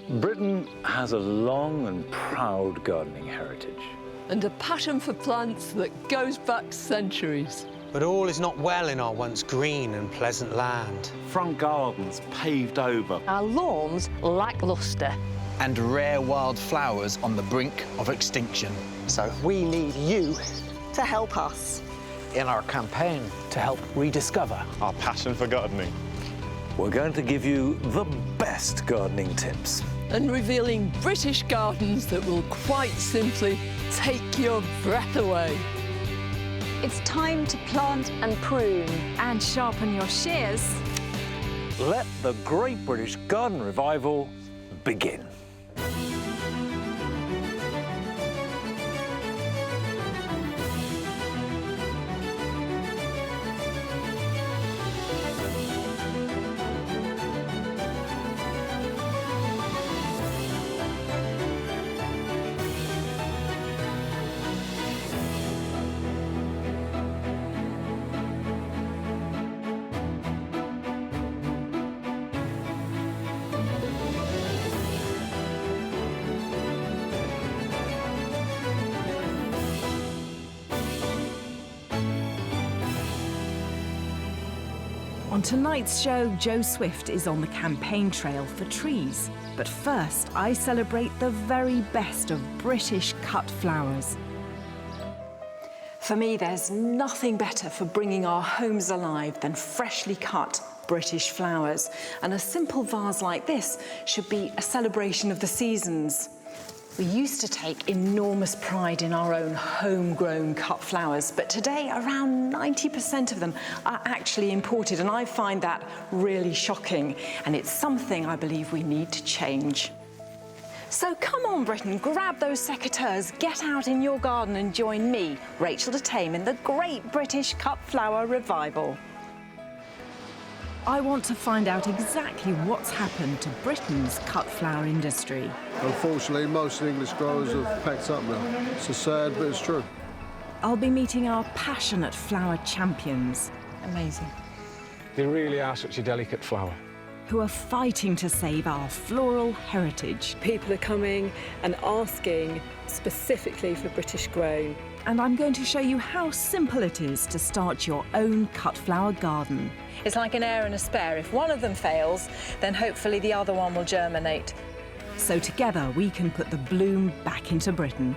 Britain has a long and proud gardening heritage. And a passion for plants that goes back centuries. But all is not well in our once green and pleasant land. Front gardens paved over. Our lawns lacklustre. And rare wild flowers on the brink of extinction. So we need you to help us. In our campaign to help rediscover Our passion for gardening. We're going to give you the best gardening tips. And revealing British gardens that will quite simply take your breath away. It's time to plant and prune. And sharpen your shears. Let the Great British Garden Revival begin. On tonight's show, Joe Swift is on the campaign trail for trees. But first, I celebrate the very best of British cut flowers. For me, there's nothing better for bringing our homes alive than freshly cut British flowers. And a simple vase like this should be a celebration of the seasons. We used to take enormous pride in our own homegrown cut flowers, but today around 90% of them are actually imported, and I find that really shocking, and it's something I believe we need to change. So come on, Britain, grab those secateurs, get out in your garden and join me, Rachel de Thame, in the Great British Cut Flower Revival. I want to find out exactly what's happened to Britain's cut flower industry. Unfortunately, most English growers have packed up now. It's sad, but it's true. I'll be meeting our passionate flower champions. Amazing. They really are such a delicate flower. Who are fighting to save our floral heritage. People are coming and asking specifically for British grown. And I'm going to show you how simple it is to start your own cut flower garden. It's like an heir and a spare. If one of them fails, then hopefully the other one will germinate. So together we can put the bloom back into Britain.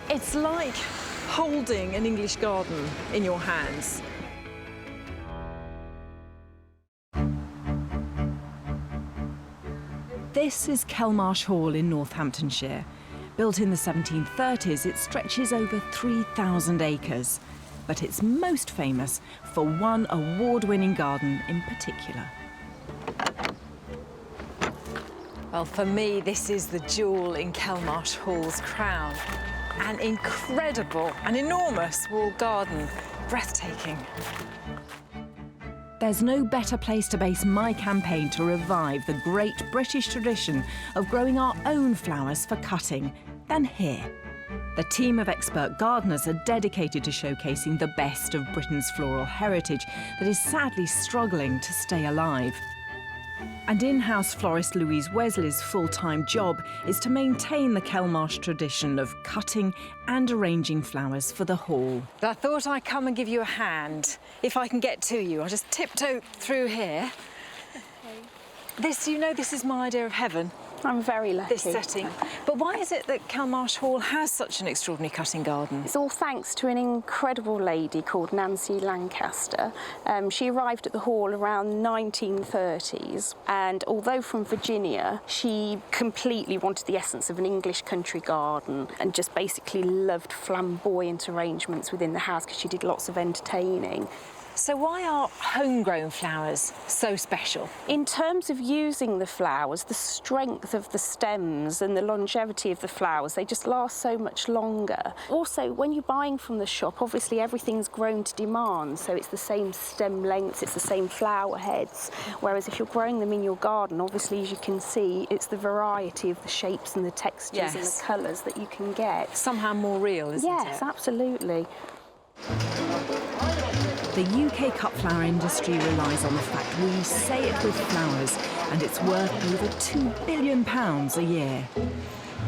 It's like holding an English garden in your hands. This is Kelmarsh Hall in Northamptonshire. Built in the 1730s, it stretches over 3,000 acres. But it's most famous for one award-winning garden in particular. Well, for me, this is the jewel in Kelmarsh Hall's crown. An incredible, an enormous walled garden. Breathtaking. There's no better place to base my campaign to revive the great British tradition of growing our own flowers for cutting than here. The team of expert gardeners are dedicated to showcasing the best of Britain's floral heritage that is sadly struggling to stay alive. And in-house florist Louise Wesley's full-time job is to maintain the Kelmarsh tradition of cutting and arranging flowers for the hall. I thought I'd come and give you a hand, if I can get to you. I'll just tiptoe through here. Okay. This is my idea of heaven. I'm very lucky. This setting. But why is it that Kelmarsh Hall has such an extraordinary cutting garden? It's all thanks to an incredible lady called Nancy Lancaster. She arrived at the hall around 1930s, and although from Virginia, she completely wanted the essence of an English country garden and just basically loved flamboyant arrangements within the house because she did lots of entertaining. So why are homegrown flowers so special? In terms of using the flowers, the strength of the stems and the longevity of the flowers, they just last so much longer. Also, when you're buying from the shop, obviously everything's grown to demand, so it's the same stem lengths, it's the same flower heads, whereas if you're growing them in your garden, obviously, as you can see, it's the variety of the shapes and the textures and the colours that you can get. Somehow more real, isn't it? Yes, absolutely. The UK cut flower industry relies on the fact we say it with flowers, and it's worth over £2 billion a year.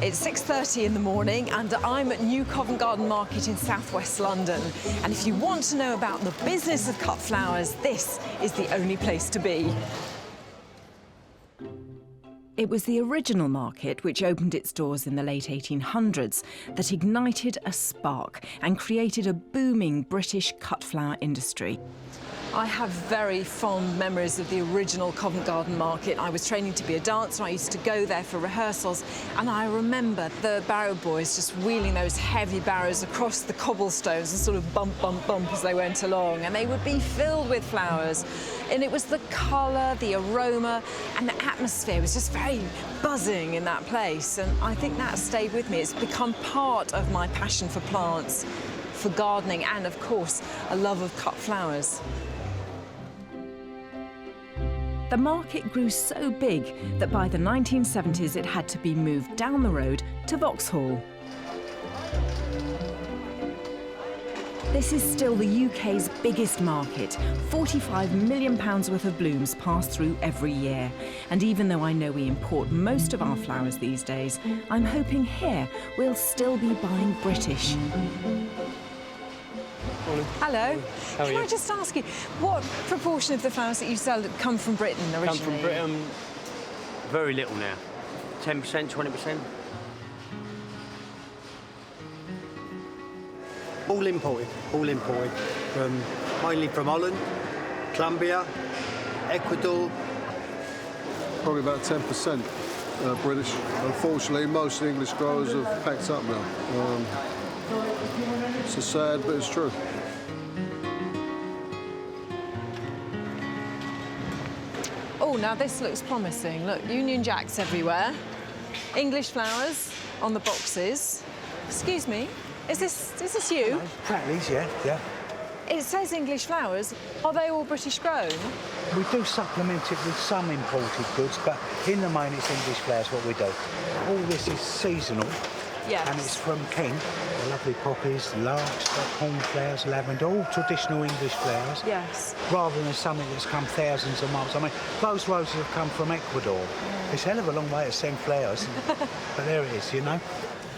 It's 6:30 in the morning and I'm at New Covent Garden Market in southwest London. And if you want to know about the business of cut flowers, this is the only place to be. It was the original market, which opened its doors in the late 1800s, that ignited a spark and created a booming British cut flower industry. I have very fond memories of the original Covent Garden Market. I was training to be a dancer. I used to go there for rehearsals, and I remember the barrow boys just wheeling those heavy barrows across the cobblestones and sort of bump, bump, bump as they went along, and they would be filled with flowers. And it was the colour, the aroma, and the atmosphere was just very buzzing in that place, and I think that stayed with me. It's become part of my passion for plants, for gardening, and of course, a love of cut flowers. The market grew so big that by the 1970s it had to be moved down the road to Vauxhall. This is still the UK's biggest market. £45 million worth of blooms pass through every year. And even though I know we import most of our flowers these days, I'm hoping here we'll still be buying British. Hello. Can I just ask you, what proportion of the flowers that you sell come from Britain originally? Come from Britain, very little now. 10%, 20%. All imported, mainly from Holland, Colombia, Ecuador. Probably about 10% British. Unfortunately, most English growers have packed up now. It's sad, but it's true. Oh, now this looks promising. Look, Union Jacks everywhere. English flowers on the boxes. Excuse me, is this you? Pratley's, yeah. It says English flowers. Are they all British grown? We do supplement it with some imported goods, but in the main it's English flowers what we do. All this is seasonal. Yes. And it's from Kent. The lovely poppies, larks, cornflowers, lavender, all traditional English flowers. Yes. Rather than something that's come thousands of miles. I mean, those roses have come from Ecuador. It's a hell of a long way to send flowers. But there it is, you know.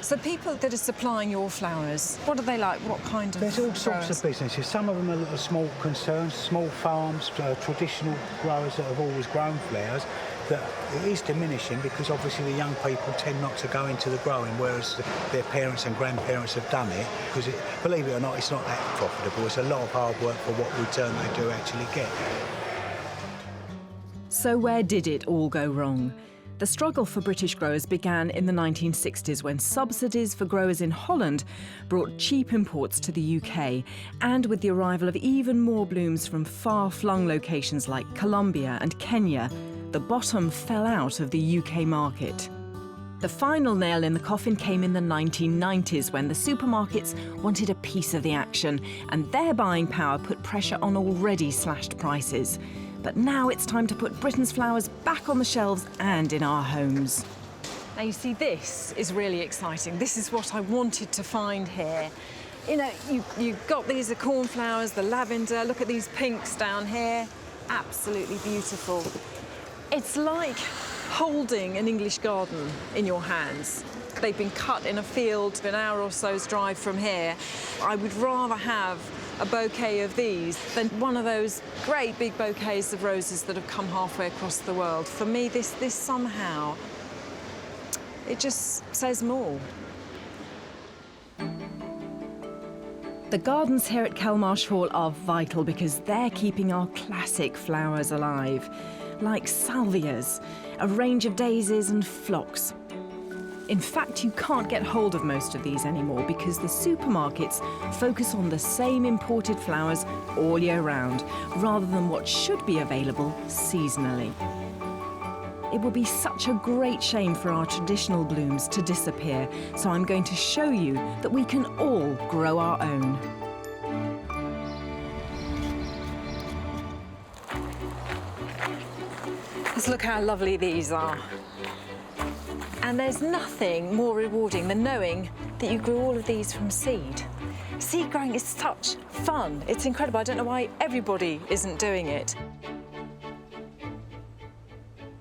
So people that are supplying your flowers, what are they like? What kind of There's all growers? sorts of businesses. Some of them are little small concerns, small farms, traditional growers that have always grown flowers. That it is diminishing because obviously the young people tend not to go into the growing, whereas their parents and grandparents have done it. Because, believe it or not, it's not that profitable. It's a lot of hard work for what return they do actually get. So where did it all go wrong? The struggle for British growers began in the 1960s when subsidies for growers in Holland brought cheap imports to the UK, and with the arrival of even more blooms from far-flung locations like Colombia and Kenya, the bottom fell out of the UK market. The final nail in the coffin came in the 1990s when the supermarkets wanted a piece of the action, and their buying power put pressure on already slashed prices. But now it's time to put Britain's flowers back on the shelves and in our homes. Now you see, this is really exciting. This is what I wanted to find here. You know, you've got these cornflowers, the lavender, look at these pinks down here. Absolutely beautiful. It's like holding an English garden in your hands. They've been cut in a field an hour or so's drive from here. I would rather have a bouquet of these than one of those great big bouquets of roses that have come halfway across the world. For me, this somehow, it just says more. The gardens here at Kelmarsh Hall are vital because they're keeping our classic flowers alive, like salvias, a range of daisies and phlox. In fact, you can't get hold of most of these anymore because the supermarkets focus on the same imported flowers all year round, rather than what should be available seasonally. It would be such a great shame for our traditional blooms to disappear, so I'm going to show you that we can all grow our own. Let's look how lovely these are. And there's nothing more rewarding than knowing that you grew all of these from seed. Seed growing is such fun. It's incredible. I don't know why everybody isn't doing it.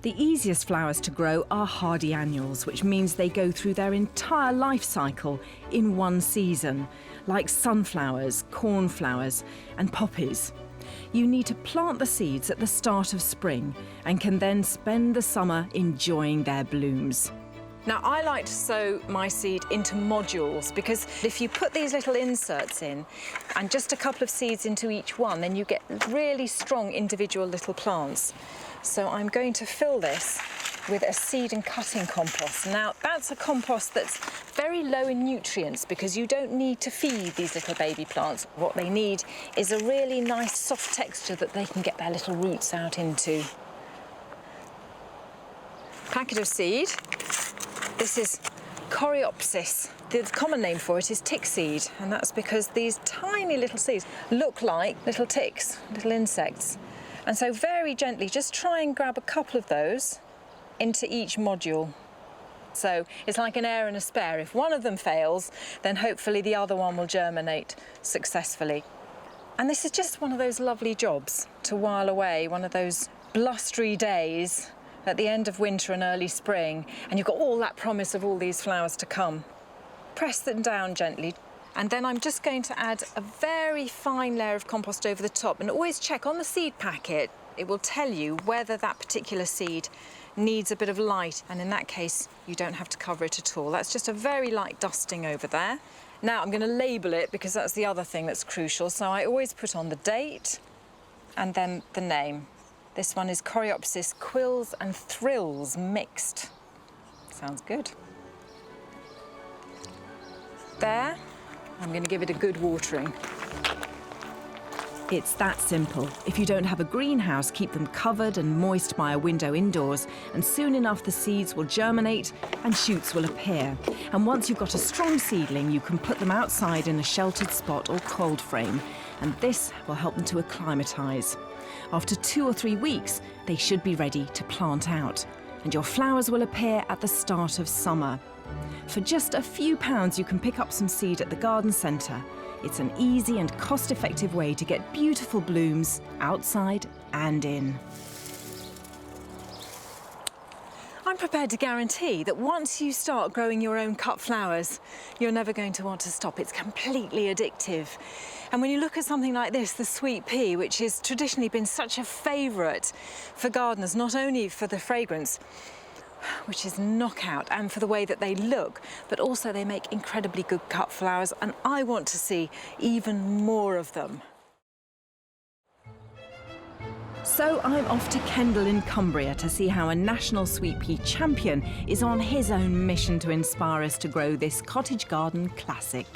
The easiest flowers to grow are hardy annuals, which means they go through their entire life cycle in one season, like sunflowers, cornflowers and poppies. You need to plant the seeds at the start of spring and can then spend the summer enjoying their blooms. Now, I like to sow my seed into modules because if you put these little inserts in and just a couple of seeds into each one, then you get really strong individual little plants. So I'm going to fill this with a seed and cutting compost. Now, that's a compost that's very low in nutrients because you don't need to feed these little baby plants. What they need is a really nice soft texture that they can get their little roots out into. Packet of seed. This is Coreopsis. The common name for it is tick seed, and that's because these tiny little seeds look like little ticks, little insects. And so very gently, just try and grab a couple of those into each module. So it's like an heir and a spare. If one of them fails, then hopefully the other one will germinate successfully. And this is just one of those lovely jobs to while away, one of those blustery days at the end of winter and early spring, and you've got all that promise of all these flowers to come. Press them down gently, and then I'm just going to add a very fine layer of compost over the top, and always check on the seed packet. It will tell you whether that particular seed needs a bit of light, and in that case, you don't have to cover it at all. That's just a very light dusting over there. Now I'm going to label it because that's the other thing that's crucial. So I always put on the date and then the name. This one is Coreopsis Quills and Thrills mixed. Sounds good. There, I'm going to give it a good watering. It's that simple. If you don't have a greenhouse, keep them covered and moist by a window indoors, and soon enough the seeds will germinate and shoots will appear. And once you've got a strong seedling, you can put them outside in a sheltered spot or cold frame, and this will help them to acclimatise. After 2 or 3 weeks, they should be ready to plant out, and your flowers will appear at the start of summer. For just a few pounds, you can pick up some seed at the garden centre. It's an easy and cost-effective way to get beautiful blooms outside and in. I'm prepared to guarantee that once you start growing your own cut flowers, you're never going to want to stop. It's completely addictive. And when you look at something like this, the sweet pea, which has traditionally been such a favourite for gardeners, not only for the fragrance, which is knockout, and for the way that they look, but also they make incredibly good cut flowers, and I want to see even more of them. So I'm off to Kendal in Cumbria to see how a national sweet pea champion is on his own mission to inspire us to grow this cottage garden classic.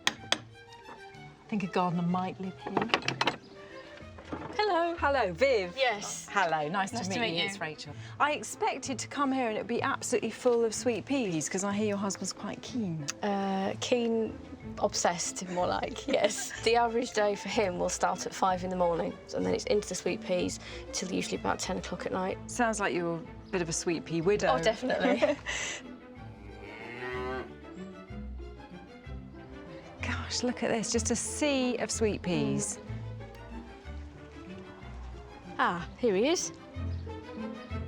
I think a gardener might live here. Hello. Hello, Viv. Yes. Hello, nice to meet you. It's Rachel. I expected to come here and it'd be absolutely full of sweet peas because I hear your husband's quite keen. Keen, obsessed, more like, yes. The average day for him will start at 5 in the morning, and then it's into the sweet peas till usually about 10 o'clock at night. Sounds like you're a bit of a sweet pea widow. Oh, definitely. Gosh, look at this, just a sea of sweet peas. Ah, here he is.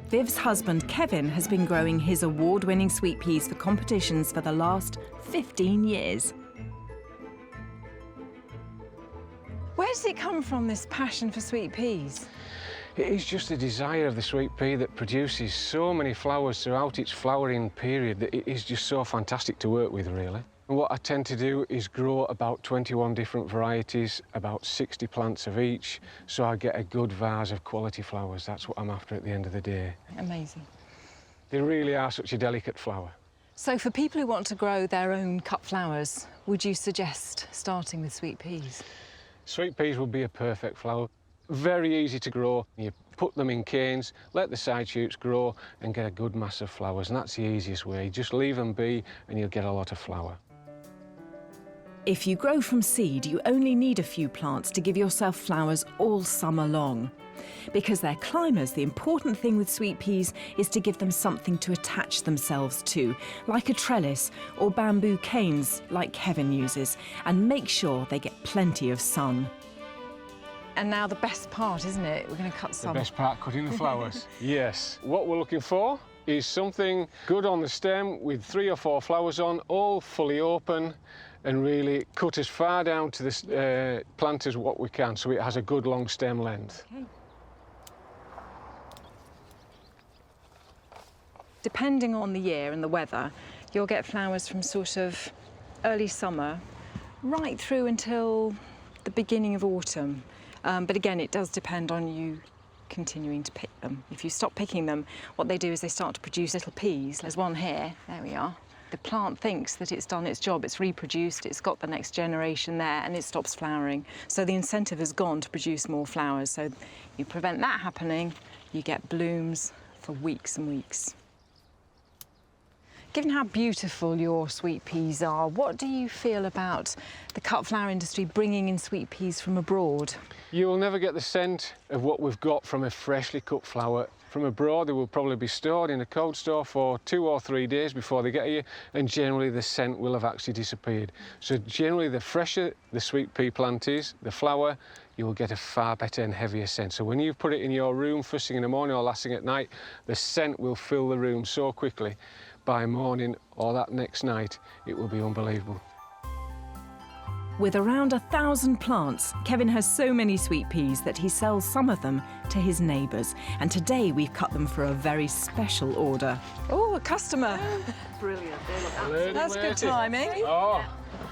Viv's husband, Kevin, has been growing his award-winning sweet peas for competitions for the last 15 years. Where does it come from, this passion for sweet peas? It is just the desire of the sweet pea that produces so many flowers throughout its flowering period that it is just so fantastic to work with, really. And what I tend to do is grow about 21 different varieties, about 60 plants of each, so I get a good vase of quality flowers. That's what I'm after at the end of the day. Amazing. They really are such a delicate flower. So for people who want to grow their own cut flowers, would you suggest starting with sweet peas? Sweet peas would be a perfect flower. Very easy to grow. You put them in canes, let the side shoots grow and get a good mass of flowers, and that's the easiest way. Just leave them be and you'll get a lot of flower. If you grow from seed, you only need a few plants to give yourself flowers all summer long. Because they're climbers, the important thing with sweet peas is to give them something to attach themselves to, like a trellis or bamboo canes like Kevin uses, and make sure they get plenty of sun. And now the best part, isn't it? We're going to cut some. The best part, cutting the flowers. Yes. What we're looking for is something good on the stem with 3 or 4 flowers on, all fully open, and really cut as far down to the plant as what we can, so it has a good long stem length. Okay. Depending on the year and the weather, you'll get flowers from sort of early summer right through until the beginning of autumn. But again, it does depend on you continuing to pick them. If you stop picking them, what they do is they start to produce little peas. There's one here, there we are. The plant thinks that it's done its job, it's reproduced, it's got the next generation there, and it stops flowering. So the incentive has gone to produce more flowers. So you prevent that happening, you get blooms for weeks and weeks. Given how beautiful your sweet peas are, what do you feel about the cut flower industry bringing in sweet peas from abroad? You will never get the scent of what we've got from a freshly cut flower. From abroad, they will probably be stored in a cold store for 2 or 3 days before they get here, and generally the scent will have actually disappeared. So generally, the fresher the sweet pea plant is, the flower, you will get a far better and heavier scent. So when you put it in your room first thing in the morning or last thing at night, the scent will fill the room so quickly. By morning or that next night, it will be unbelievable. With around 1,000 plants, Kevin has so many sweet peas that he sells some of them to his neighbours. And today we've cut them for a very special order. Oh, a customer. Brilliant. They look absolutely That's good timing. Oh,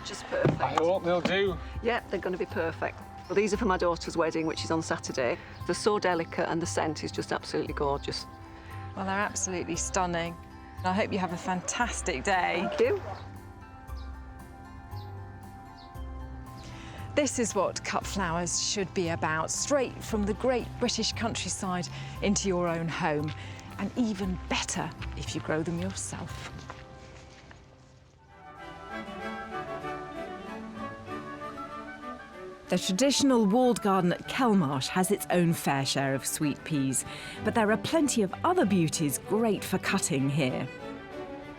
just perfect. I hope they'll do. Yeah, they're going to be perfect. Well, these are for my daughter's wedding, which is on Saturday. They're so delicate and the scent is just absolutely gorgeous. Well, they're absolutely stunning. I hope you have a fantastic day. Thank you. This is what cut flowers should be about, straight from the great British countryside into your own home. And even better if you grow them yourself. The traditional walled garden at Kelmarsh has its own fair share of sweet peas, but there are plenty of other beauties great for cutting here.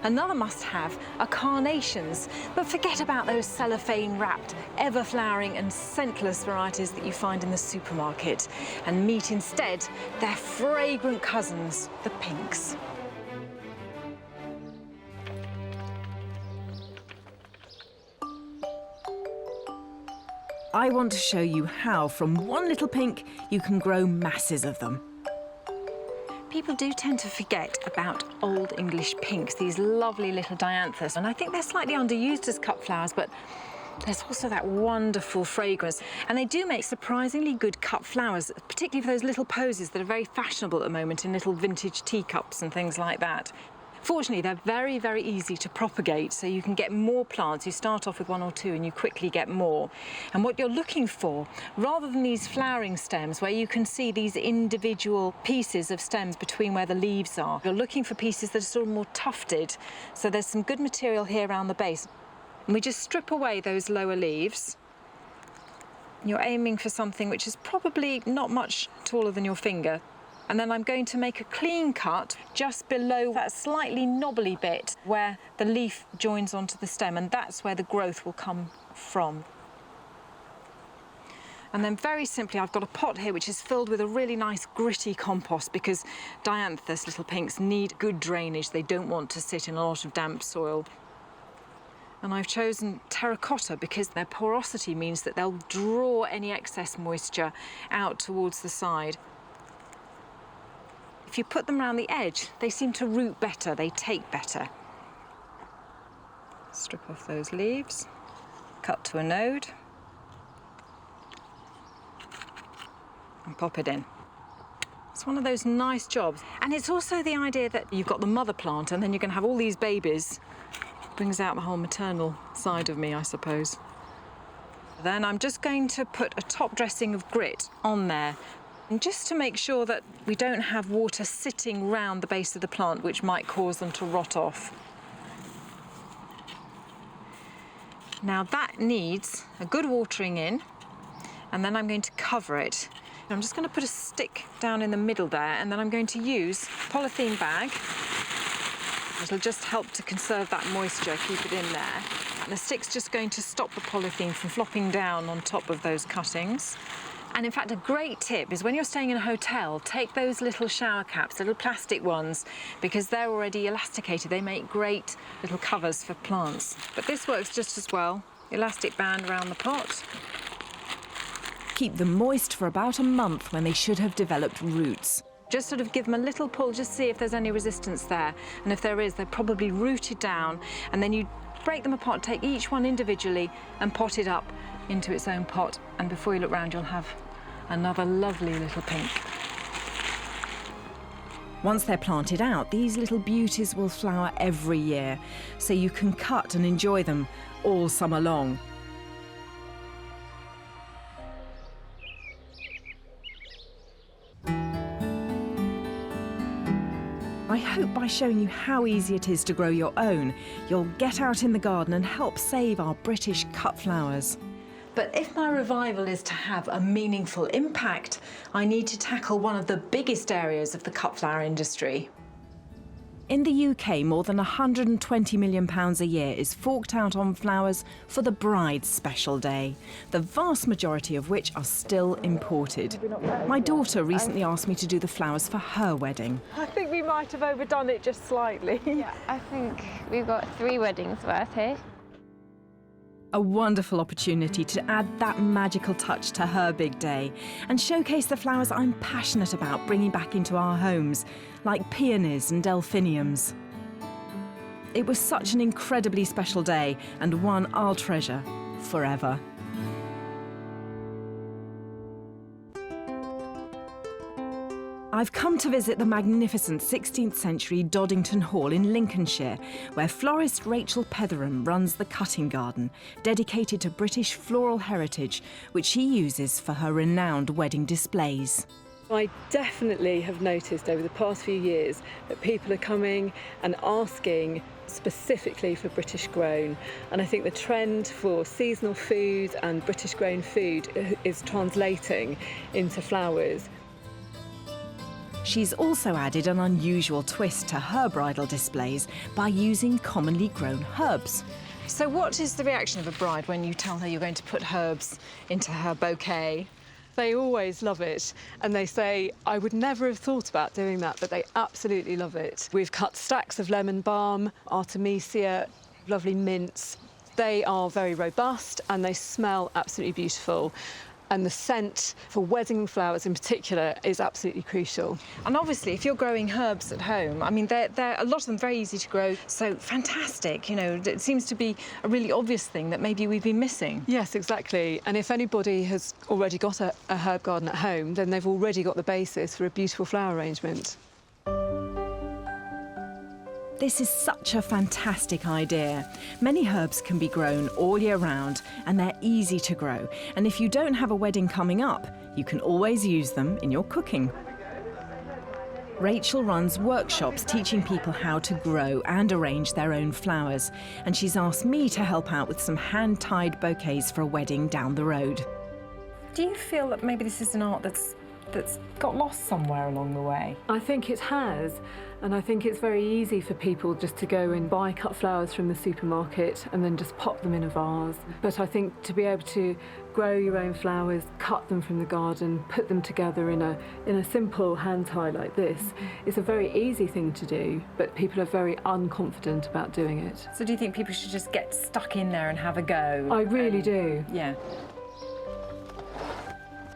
Another must-have are carnations, but forget about those cellophane-wrapped, ever-flowering and scentless varieties that you find in the supermarket, and meet instead their fragrant cousins, the pinks. I want to show you how from one little pink you can grow masses of them. People do tend to forget about Old English pinks, these lovely little dianthus, and I think they're slightly underused as cut flowers, but there's also that wonderful fragrance. And they do make surprisingly good cut flowers, particularly for those little posies that are very fashionable at the moment in little vintage teacups and things like that. Fortunately, they're very, very easy to propagate, so you can get more plants. You start off with 1 or 2 and you quickly get more. And what you're looking for, rather than these flowering stems where you can see these individual pieces of stems between where the leaves are, you're looking for pieces that are sort of more tufted. So there's some good material here around the base. And we just strip away those lower leaves. You're aiming for something which is probably not much taller than your finger. And then I'm going to make a clean cut just below that slightly knobbly bit where the leaf joins onto the stem, and that's where the growth will come from. And then very simply, I've got a pot here which is filled with a really nice gritty compost, because dianthus little pinks need good drainage. They don't want to sit in a lot of damp soil. And I've chosen terracotta because their porosity means that they'll draw any excess moisture out towards the side. If you put them around the edge, they seem to root better, they take better. Strip off those leaves, cut to a node, and pop it in. It's one of those nice jobs. And it's also the idea that you've got the mother plant and then you're going to have all these babies. Brings out the whole maternal side of me, I suppose. Then I'm just going to put a top dressing of grit on there, and just to make sure that we don't have water sitting round the base of the plant, which might cause them to rot off. Now that needs a good watering in, and then I'm going to cover it. I'm just going to put a stick down in the middle there, and then I'm going to use a polythene bag. It'll just help to conserve that moisture, keep it in there. And the stick's just going to stop the polythene from flopping down on top of those cuttings. And in fact, a great tip is when you're staying in a hotel, take those little shower caps, little plastic ones, because they're already elasticated. They make great little covers for plants. But this works just as well. Elastic band around the pot. Keep them moist for about a month when they should have developed roots. Just sort of give them a little pull, just see if there's any resistance there. And if there is, they're probably rooted down. And then you break them apart, take each one individually and pot it up into its own pot. And before you look round, you'll have another lovely little pink. Once they're planted out, these little beauties will flower every year, so you can cut and enjoy them all summer long. I hope by showing you how easy it is to grow your own, you'll get out in the garden and help save our British cut flowers. But if my revival is to have a meaningful impact, I need to tackle one of the biggest areas of the cut flower industry. In the UK, more than £120 million a year is forked out on flowers for the bride's special day, the vast majority of which are still imported. My daughter recently asked me to do the flowers for her wedding. I think we might have overdone it just slightly. Yeah, I think we've got 3 weddings worth here. A wonderful opportunity to add that magical touch to her big day and showcase the flowers I'm passionate about bringing back into our homes, like peonies and delphiniums. It was such an incredibly special day and one I'll treasure forever. I've come to visit the magnificent 16th century Doddington Hall in Lincolnshire, where florist Rachel Petheram runs the cutting garden, dedicated to British floral heritage, which she uses for her renowned wedding displays. I definitely have noticed over the past few years that people are coming and asking specifically for British grown, and I think the trend for seasonal food and British grown food is translating into flowers. She's also added an unusual twist to her bridal displays by using commonly grown herbs. So what is the reaction of a bride when you tell her you're going to put herbs into her bouquet? They always love it, and they say, I would never have thought about doing that, but they absolutely love it. We've cut stacks of lemon balm, artemisia, lovely mints. They are very robust and they smell absolutely beautiful. And the scent for wedding flowers in particular is absolutely crucial. And obviously, if you're growing herbs at home, I mean, they're a lot of them very easy to grow, so fantastic. You know, it seems to be a really obvious thing that maybe we've been missing. Yes, exactly. And if anybody has already got a herb garden at home, then they've already got the basis for a beautiful flower arrangement. This is such a fantastic idea. Many herbs can be grown all year round and they're easy to grow. And if you don't have a wedding coming up, you can always use them in your cooking. Rachel runs workshops teaching people how to grow and arrange their own flowers. And she's asked me to help out with some hand-tied bouquets for a wedding down the road. Do you feel that maybe this is an art that's got lost somewhere along the way? I think it has, and I think it's very easy for people just to go and buy cut flowers from the supermarket and then just pop them in a vase. But I think to be able to grow your own flowers, cut them from the garden, put them together in a simple hand tie like this is a very easy thing to do, but people are very unconfident about doing it. So do you think people should just get stuck in there and have a go? I really do. Yeah.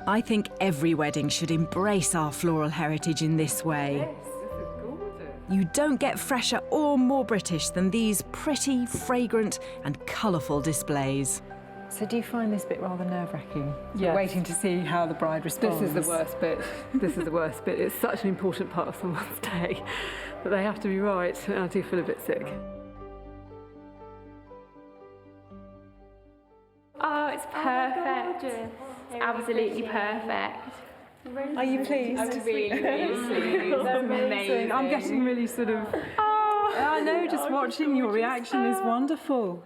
I think every wedding should embrace our floral heritage in this way. Yes, this is gorgeous. You don't get fresher or more British than these pretty, fragrant and colourful displays. So do you find this bit rather nerve-wracking? Yes. Waiting to see how the bride responds? This is the worst bit. This is the worst bit. It's such an important part of someone's day that they have to be right, and I do feel a bit sick. Oh, it's perfect. It's absolutely perfect. Are you pleased? I'm really, really pleased. That's amazing. I'm getting really sort of... Oh, I know, just watching your reaction is wonderful.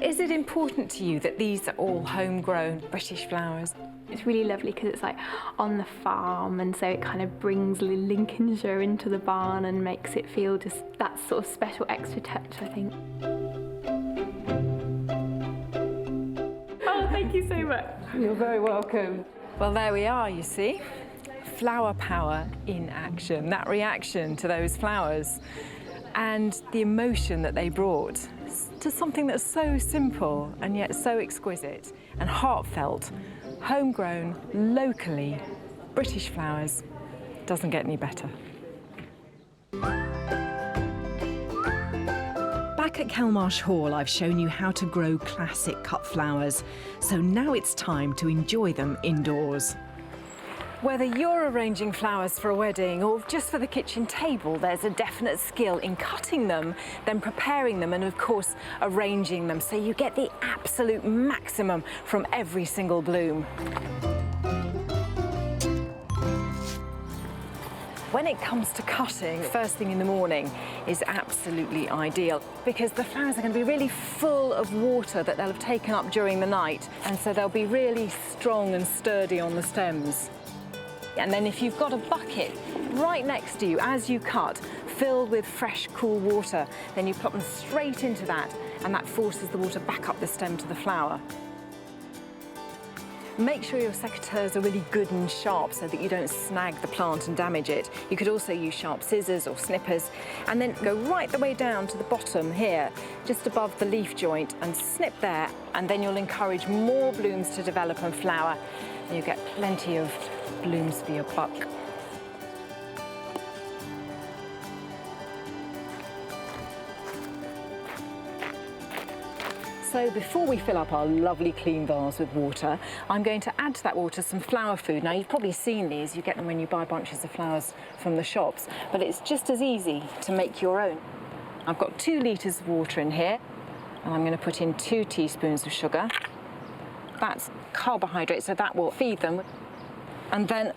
Is it important to you that these are all homegrown British flowers? It's really lovely because it's like on the farm, and so it kind of brings Lincolnshire into the barn and makes it feel just that sort of special extra touch, I think. Oh, thank you so much. You're very welcome. Well, there we are, you see. Flower power in action, that reaction to those flowers and the emotion that they brought to something that's so simple and yet so exquisite and heartfelt. Homegrown, locally, British flowers. Doesn't get any better. Back at Kelmarsh Hall, I've shown you how to grow classic cut flowers. So now it's time to enjoy them indoors. Whether you're arranging flowers for a wedding or just for the kitchen table, there's a definite skill in cutting them, then preparing them and, of course, arranging them so you get the absolute maximum from every single bloom. When it comes to cutting, first thing in the morning is absolutely ideal because the flowers are going to be really full of water that they'll have taken up during the night, and so they'll be really strong and sturdy on the stems. And then if you've got a bucket right next to you as you cut, filled with fresh, cool water, then you put them straight into that, and that forces the water back up the stem to the flower. Make sure your secateurs are really good and sharp so that you don't snag the plant and damage it. You could also use sharp scissors or snippers, and then go right the way down to the bottom here, just above the leaf joint, and snip there, and then you'll encourage more blooms to develop and flower, and you get plenty of blooms for your buck. So before we fill up our lovely clean vase with water, I'm going to add to that water some flower food. Now, you've probably seen these, you get them when you buy bunches of flowers from the shops, but it's just as easy to make your own. I've got 2 litres of water in here, and I'm going to put in 2 teaspoons of sugar. That's carbohydrate, so that will feed them. And then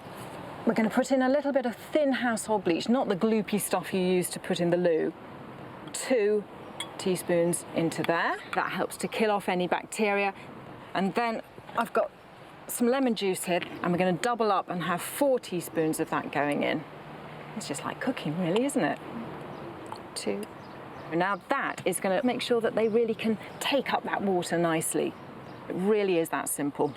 we're going to put in a little bit of thin household bleach, not the gloopy stuff you use to put in the loo. 2 teaspoons into there. That helps to kill off any bacteria. And then I've got some lemon juice here, and we're going to double up and have 4 teaspoons of that going in. It's just like cooking, really, isn't it? 2. Now that is going to make sure that they really can take up that water nicely. It really is that simple.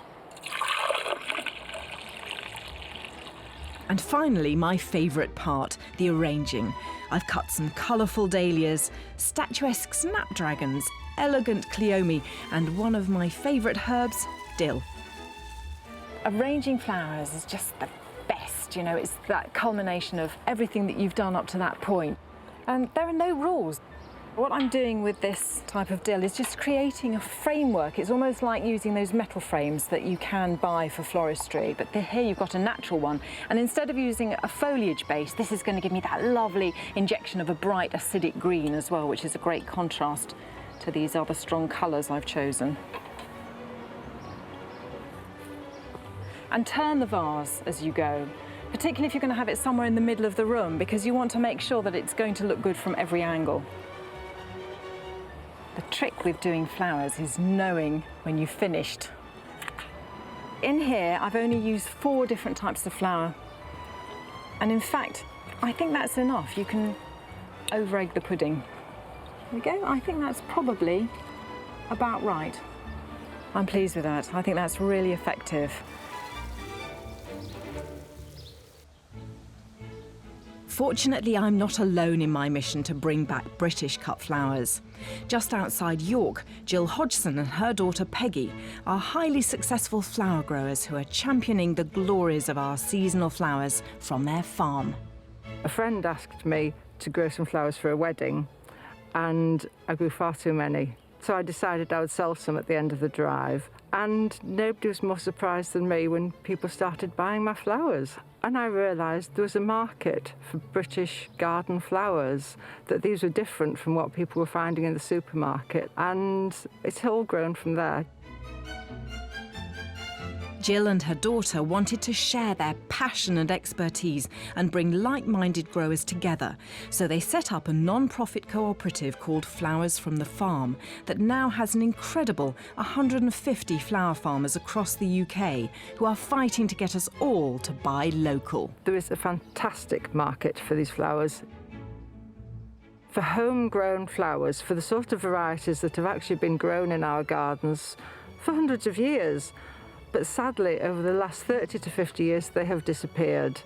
And finally, my favourite part, the arranging. I've cut some colourful dahlias, statuesque snapdragons, elegant cleome, and one of my favourite herbs, dill. Arranging flowers is just the best, you know, it's that culmination of everything that you've done up to that point. And there are no rules. What I'm doing with this type of dill is just creating a framework. It's almost like using those metal frames that you can buy for floristry, but here you've got a natural one. And instead of using a foliage base, this is going to give me that lovely injection of a bright acidic green as well, which is a great contrast to these other strong colours I've chosen. And turn the vase as you go, particularly if you're going to have it somewhere in the middle of the room, because you want to make sure that it's going to look good from every angle. The trick with doing flowers is knowing when you've finished. In here, I've only used 4 different types of flower. And in fact, I think that's enough. You can over-egg the pudding. There we go. I think that's probably about right. I'm pleased with that. I think that's really effective. Fortunately, I'm not alone in my mission to bring back British cut flowers. Just outside York, Jill Hodgson and her daughter Peggy are highly successful flower growers who are championing the glories of our seasonal flowers from their farm. A friend asked me to grow some flowers for a wedding, and I grew far too many. So I decided I would sell some at the end of the drive. And nobody was more surprised than me when people started buying my flowers. And I realised there was a market for British garden flowers, that these were different from what people were finding in the supermarket. And it's all grown from there. Jill and her daughter wanted to share their passion and expertise and bring like-minded growers together, so they set up a non-profit cooperative called Flowers from the Farm that now has an incredible 150 flower farmers across the UK who are fighting to get us all to buy local. There is a fantastic market for these flowers. For homegrown flowers, for the sort of varieties that have actually been grown in our gardens for hundreds of years. But sadly, over the last 30 to 50 years, they have disappeared.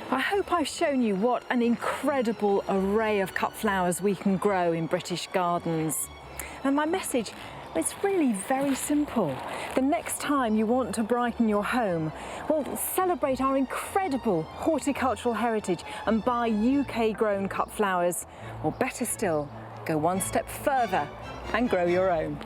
I hope I've shown you what an incredible array of cut flowers we can grow in British gardens. And my message is really very simple. The next time you want to brighten your home, well, celebrate our incredible horticultural heritage and buy UK-grown cut flowers. Or better still, go one step further and grow your own.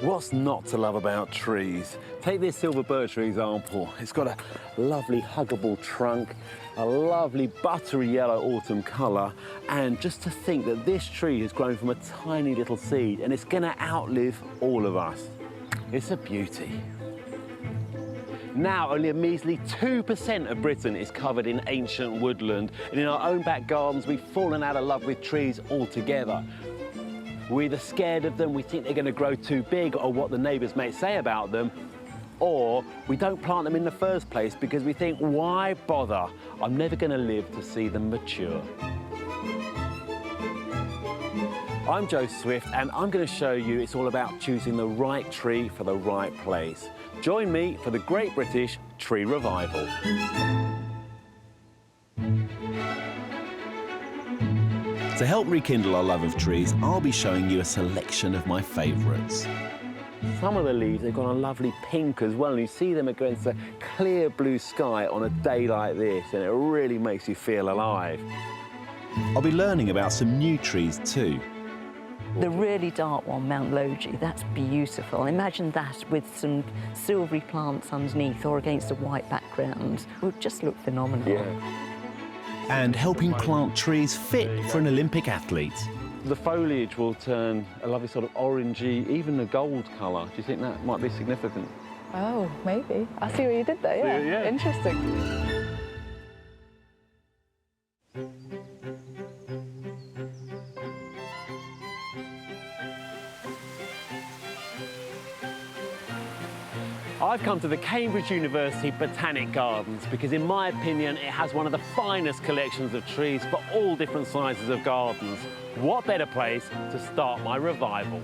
What's not to love about trees? Take this silver birch, for example. It's got a lovely huggable trunk, a lovely buttery yellow autumn colour, and just to think that this tree has grown from a tiny little seed and it's going to outlive all of us. It's a beauty. Now, only a measly 2% of Britain is covered in ancient woodland, and in our own back gardens, we've fallen out of love with trees altogether. We're either scared of them, we think they're going to grow too big, or what the neighbours may say about them, or we don't plant them in the first place because we think, why bother? I'm never going to live to see them mature. I'm Joe Swift, and I'm going to show you it's all about choosing the right tree for the right place. Join me for the Great British Tree Revival. To help rekindle our love of trees, I'll be showing you a selection of my favourites. Some of the leaves, they've got a lovely pink as well, and you see them against a clear blue sky on a day like this, and it really makes you feel alive. I'll be learning about some new trees too. The really dark one, Mount Logie, that's beautiful. Imagine that with some silvery plants underneath or against a white background. It would just look phenomenal. Yeah. And helping plant trees fit for an Olympic athlete. The foliage will turn a lovely sort of orangey, even a gold colour. Do you think that might be significant? Oh, maybe. I see what you did there, yeah. Yeah. Interesting. I've come to the Cambridge University Botanic Gardens because, in my opinion, it has one of the finest collections of trees for all different sizes of gardens. What better place to start my revival?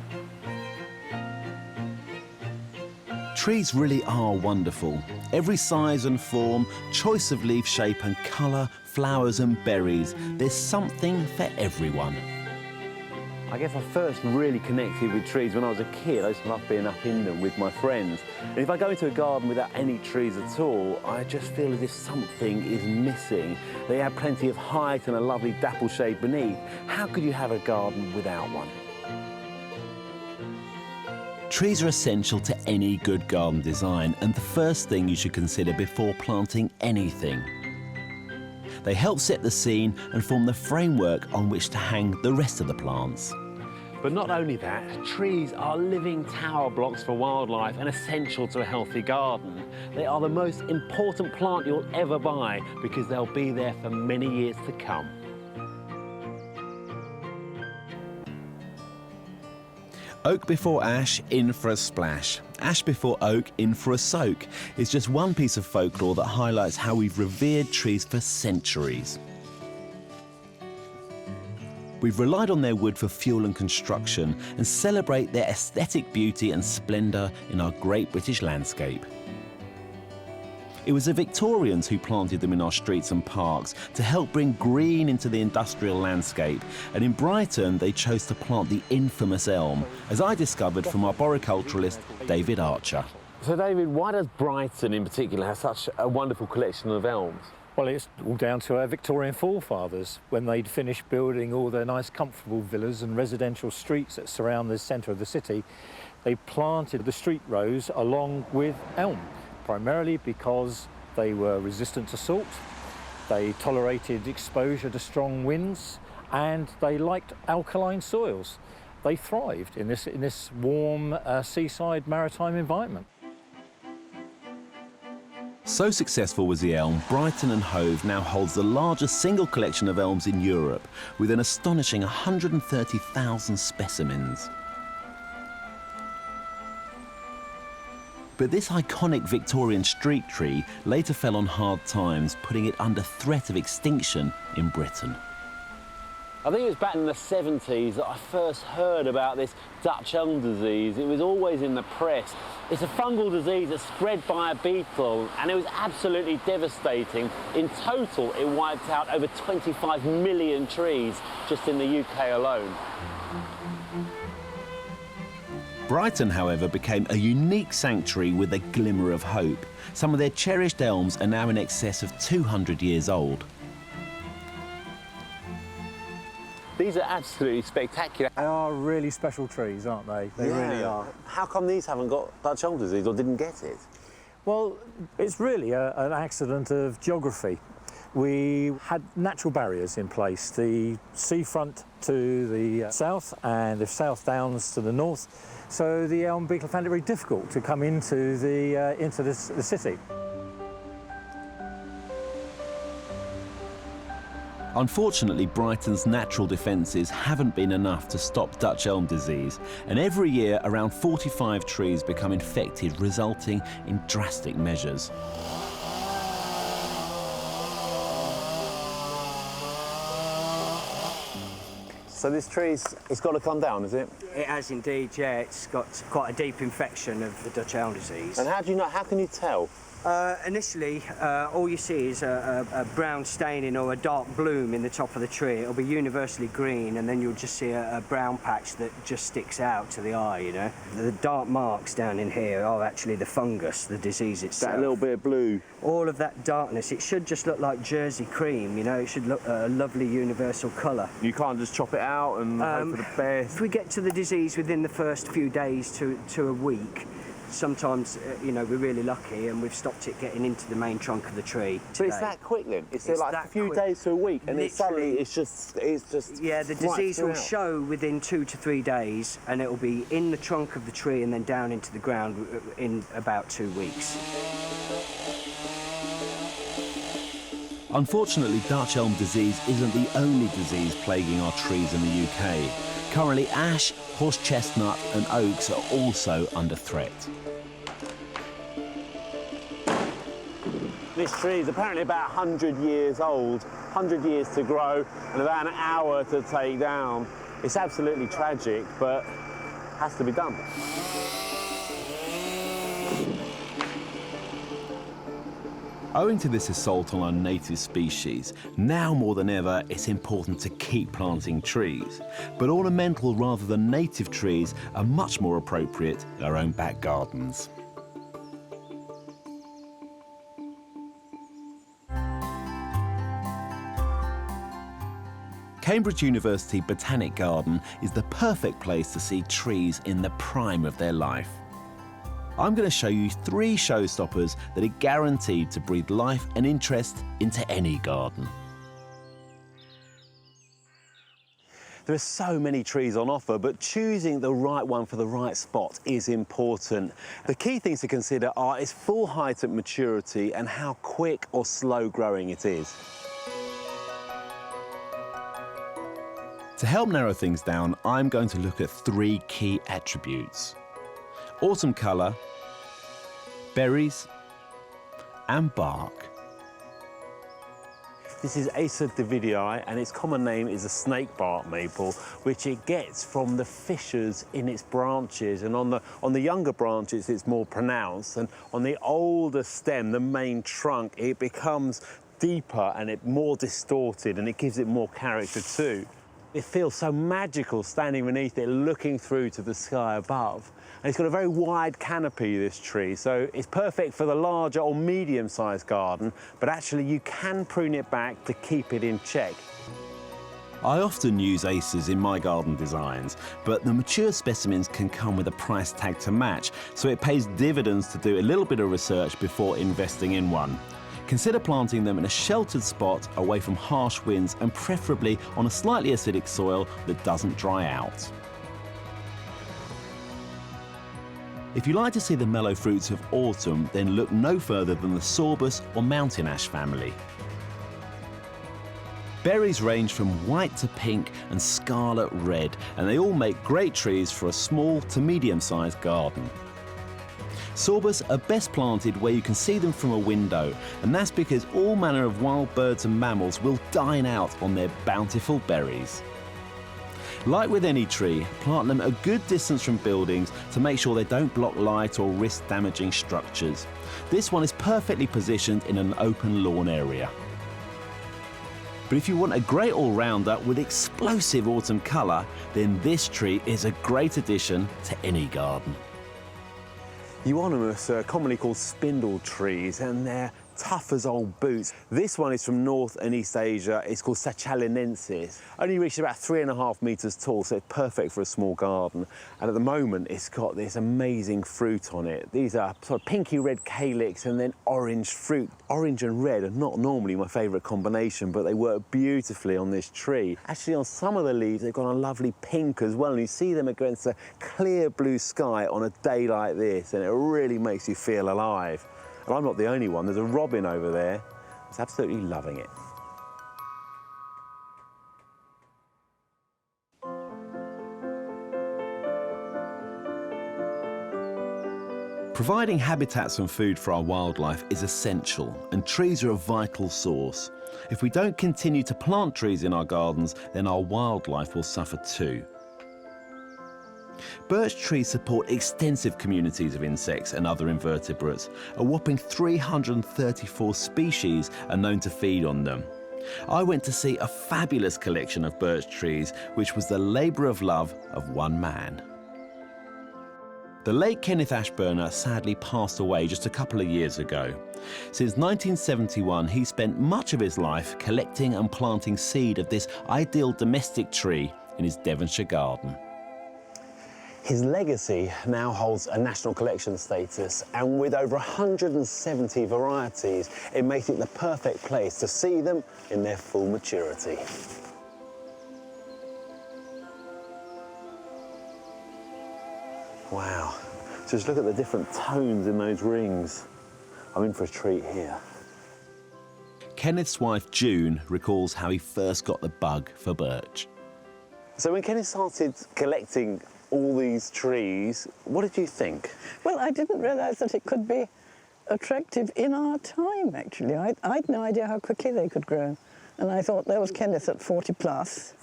Trees really are wonderful. Every size and form, choice of leaf shape and colour, flowers and berries. There's something for everyone. I guess I first really connected with trees when I was a kid. I used to love being up in them with my friends. And if I go into a garden without any trees at all, I just feel as if something is missing. They have plenty of height and a lovely dapple shade beneath. How could you have a garden without one? Trees are essential to any good garden design, and the first thing you should consider before planting anything. They help set the scene and form the framework on which to hang the rest of the plants. But not only that, trees are living tower blocks for wildlife and essential to a healthy garden. They are the most important plant you'll ever buy because they'll be there for many years to come. Oak before ash, in for a splash. Ash before oak, in for a soak is just one piece of folklore that highlights how we've revered trees for centuries. We've relied on their wood for fuel and construction and celebrate their aesthetic beauty and splendour in our great British landscape. It was the Victorians who planted them in our streets and parks to help bring green into the industrial landscape. And in Brighton, they chose to plant the infamous elm, as I discovered from our arboriculturalist, David Archer. So, David, why does Brighton in particular have such a wonderful collection of elms? Well, it's all down to our Victorian forefathers. When they'd finished building all their nice, comfortable villas and residential streets that surround the centre of the city, they planted the street rows along with elm, primarily because they were resistant to salt, They tolerated exposure to strong winds, and they liked alkaline soils. They thrived in this warm seaside maritime environment. So successful was the elm, Brighton and Hove now holds the largest single collection of elms in Europe, with an astonishing 130,000 specimens. But this iconic Victorian street tree later fell on hard times, putting it under threat of extinction in Britain. I think it was back in the 70s that I first heard about this Dutch elm disease. It was always in the press. It's a fungal disease that's spread by a beetle, and it was absolutely devastating. In total, it wiped out over 25 million trees just in the UK alone. Brighton, however, became a unique sanctuary with a glimmer of hope. Some of their cherished elms are now in excess of 200 years old. These are absolutely spectacular. They are really special trees, aren't they? They really are. How come these haven't got Dutch elm disease or didn't get it? Well, it's really an accident of geography. We had natural barriers in place, the seafront to the south and the South Downs to the north. So the elm beetle found it very difficult to come into the city. Unfortunately, Brighton's natural defences haven't been enough to stop Dutch elm disease, and every year around 45 trees become infected, resulting in drastic measures. So this tree's, it's got to come down, is it? It has indeed, yeah. It's got quite a deep infection of the Dutch elm disease. And how do you know, how can you tell? Initially, all you see is a brown staining or a dark bloom in the top of the tree. It'll be universally green, and then you'll just see a brown patch that just sticks out to the eye, you know. The dark marks down in here are actually the fungus, the disease itself. That little bit of blue. All of that darkness, it should just look like Jersey cream, you know. It should look a lovely universal colour. You can't just chop it out and hope for the best. If we get to the disease within the first few days to a week, sometimes, you know, we're really lucky and we've stopped it getting into the main trunk of the tree. So it's that quick then? It's like a few days to a week, and then suddenly it's just yeah, the disease will show within 2 to 3 days, and it will be in the trunk of the tree and then down into the ground in about 2 weeks. Unfortunately, Dutch elm disease isn't the only disease plaguing our trees in the UK. Currently, ash, horse chestnut and oaks are also under threat. This tree is apparently about 100 years old, 100 years to grow and about an hour to take down. It's absolutely tragic, but has to be done. Owing to this assault on our native species, now more than ever it's important to keep planting trees. But ornamental rather than native trees are much more appropriate in our own back gardens. Cambridge University Botanic Garden is the perfect place to see trees in the prime of their life. I'm going to show you 3 showstoppers that are guaranteed to breathe life and interest into any garden. There are so many trees on offer, but choosing the right one for the right spot is important. The key things to consider are its full height at maturity and how quick or slow growing it is. To help narrow things down, I'm going to look at 3 key attributes: autumn colour, berries and bark. This is Acer Davidii, and its common name is a snakebark maple, which it gets from the fissures in its branches. And on the younger branches, it's more pronounced, and on the older stem, the main trunk, it becomes deeper and more distorted, and it gives it more character too. It feels so magical standing beneath it, looking through to the sky above. And it's got a very wide canopy, this tree, so it's perfect for the larger or medium-sized garden, but actually you can prune it back to keep it in check. I often use acers in my garden designs, but the mature specimens can come with a price tag to match, so it pays dividends to do a little bit of research before investing in one. Consider planting them in a sheltered spot away from harsh winds and preferably on a slightly acidic soil that doesn't dry out. If you like to see the mellow fruits of autumn, then look no further than the sorbus or mountain ash family. Berries range from white to pink and scarlet red, and they all make great trees for a small to medium-sized garden. Sorbus are best planted where you can see them from a window, and that's because all manner of wild birds and mammals will dine out on their bountiful berries. Like with any tree, plant them a good distance from buildings to make sure they don't block light or risk damaging structures. This one is perfectly positioned in an open lawn area. But if you want a great all-rounder with explosive autumn colour, then this tree is a great addition to any garden. Euonymus are commonly called spindle trees, and they're tough as old boots. This one is from North and East Asia. It's called Sachalinensis. Only reaches about 3.5 metres tall, so it's perfect for a small garden. And at the moment, it's got this amazing fruit on it. These are sort of pinky red calyx and then orange fruit. Orange and red are not normally my favourite combination, but they work beautifully on this tree. Actually, on some of the leaves, they've got a lovely pink as well, and you see them against a clear blue sky on a day like this, and it really makes you feel alive. And I'm not the only one. There's a robin over there that's absolutely loving it. Providing habitats and food for our wildlife is essential, and trees are a vital source. If we don't continue to plant trees in our gardens, then our wildlife will suffer too. Birch trees support extensive communities of insects and other invertebrates. A whopping 334 species are known to feed on them. I went to see a fabulous collection of birch trees, which was the labour of love of one man. The late Kenneth Ashburner sadly passed away just a couple of years ago. Since 1971, he spent much of his life collecting and planting seed of this ideal domestic tree in his Devonshire garden. His legacy now holds a national collection status, and with over 170 varieties, it makes it the perfect place to see them in their full maturity. Wow, just look at the different tones in those rings. I'm in for a treat here. Kenneth's wife, June, recalls how he first got the bug for birch. So when Kenneth started collecting all these trees, what did you think? Well, I didn't realise that it could be attractive in our time, actually. I'd no idea how quickly they could grow. And I thought, there was Kenneth at 40 plus.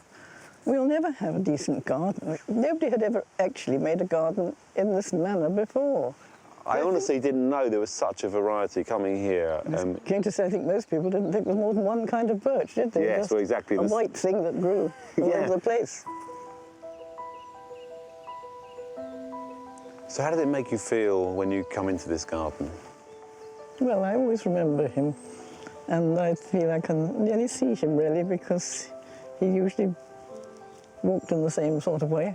We'll never have a decent garden. Nobody had ever actually made a garden in this manner before. I honestly didn't know there was such a variety coming here. I was going to say, I think most people didn't think there was more than one kind of birch, did they? Yes, Just well, exactly. A white thing that grew all over the place. So how did it make you feel when you come into this garden? Well, I always remember him, and I feel I can nearly see him, really, because he usually walked in the same sort of way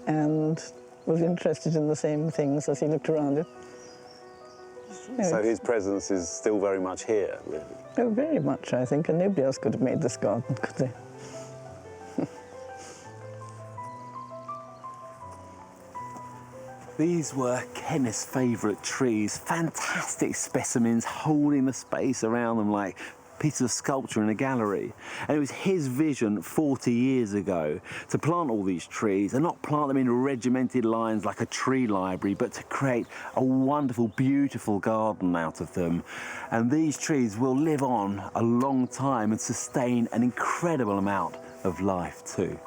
and was interested in the same things as he looked around it. So his presence is still very much here, really? Oh, very much, I think, and nobody else could have made this garden, could they? These were Kenneth's favourite trees, fantastic specimens holding the space around them like pieces of sculpture in a gallery. And it was his vision 40 years ago to plant all these trees and not plant them in regimented lines like a tree library, but to create a wonderful, beautiful garden out of them. And these trees will live on a long time and sustain an incredible amount of life too.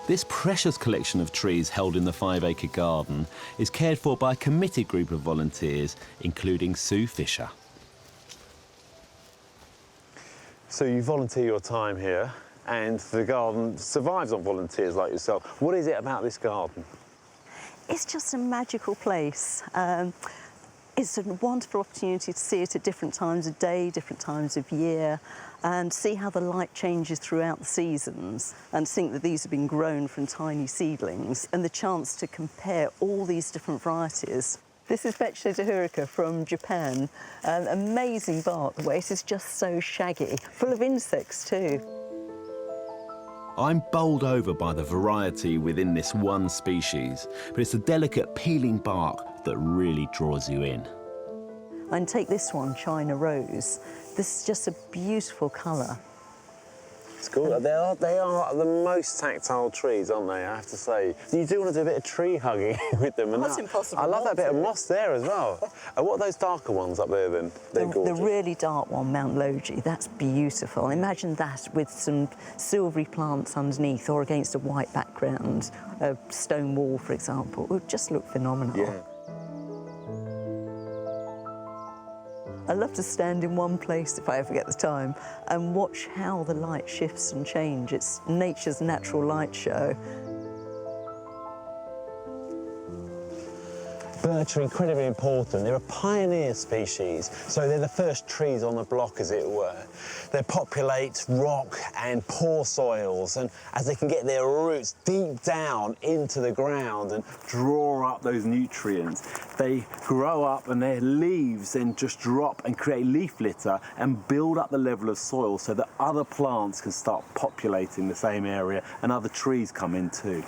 This precious collection of trees held in the 5-acre garden is cared for by a committed group of volunteers, including Sue Fisher. So you volunteer your time here, and the garden survives on volunteers like yourself. What is it about this garden? It's just a magical place. It's a wonderful opportunity to see it at different times of day, different times of year, and see how the light changes throughout the seasons, and think that these have been grown from tiny seedlings, and the chance to compare all these different varieties. This is Vegetator hurica from Japan. Amazing bark. The waste is just so shaggy, full of insects too. I'm bowled over by the variety within this one species, but it's the delicate peeling bark that really draws you in. And take this one, China Rose. This is just a beautiful colour. It's cool. They are the most tactile trees, aren't they, I have to say. You do want to do a bit of tree hugging with them. And That's impossible. I love that bit of moss there as well. And what are those darker ones up there then? They're gorgeous. The really dark one, Mount Logie, that's beautiful. Imagine that with some silvery plants underneath or against a white background, a stone wall, for example. It would just look phenomenal. Yeah. I love to stand in one place, if I ever get the time, and watch how the light shifts and changes. It's nature's natural light show. Birch are incredibly important. They're a pioneer species, so they're the first trees on the block, as it were. They populate rock and poor soils, and as they can get their roots deep down into the ground and draw up those nutrients, they grow up and their leaves then just drop and create leaf litter and build up the level of soil so that other plants can start populating the same area and other trees come in too.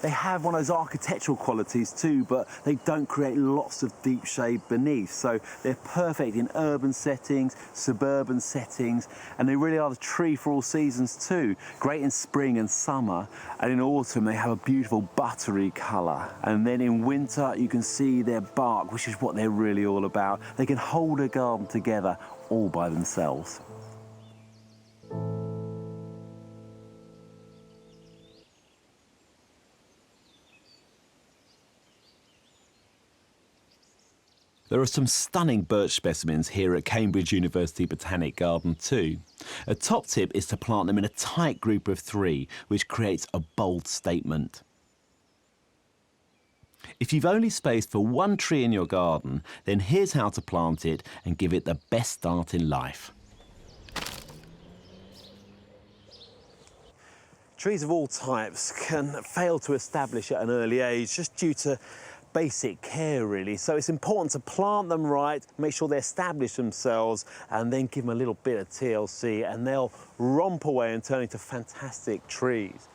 They have one of those architectural qualities too, but they don't create lots of deep shade beneath. So they're perfect in urban settings, suburban settings, and they really are the tree for all seasons too. Great in spring and summer, and in autumn they have a beautiful buttery colour. And then in winter you can see their bark, which is what they're really all about. They can hold a garden together all by themselves. There are some stunning birch specimens here at Cambridge University Botanic Garden too. A top tip is to plant them in a tight group of 3, which creates a bold statement. If you've only space for one tree in your garden, then here's how to plant it and give it the best start in life. Trees of all types can fail to establish at an early age just due to basic care, really. So it's important to plant them right, make sure they establish themselves, and then give them a little bit of TLC, and they'll romp away and turn into fantastic trees.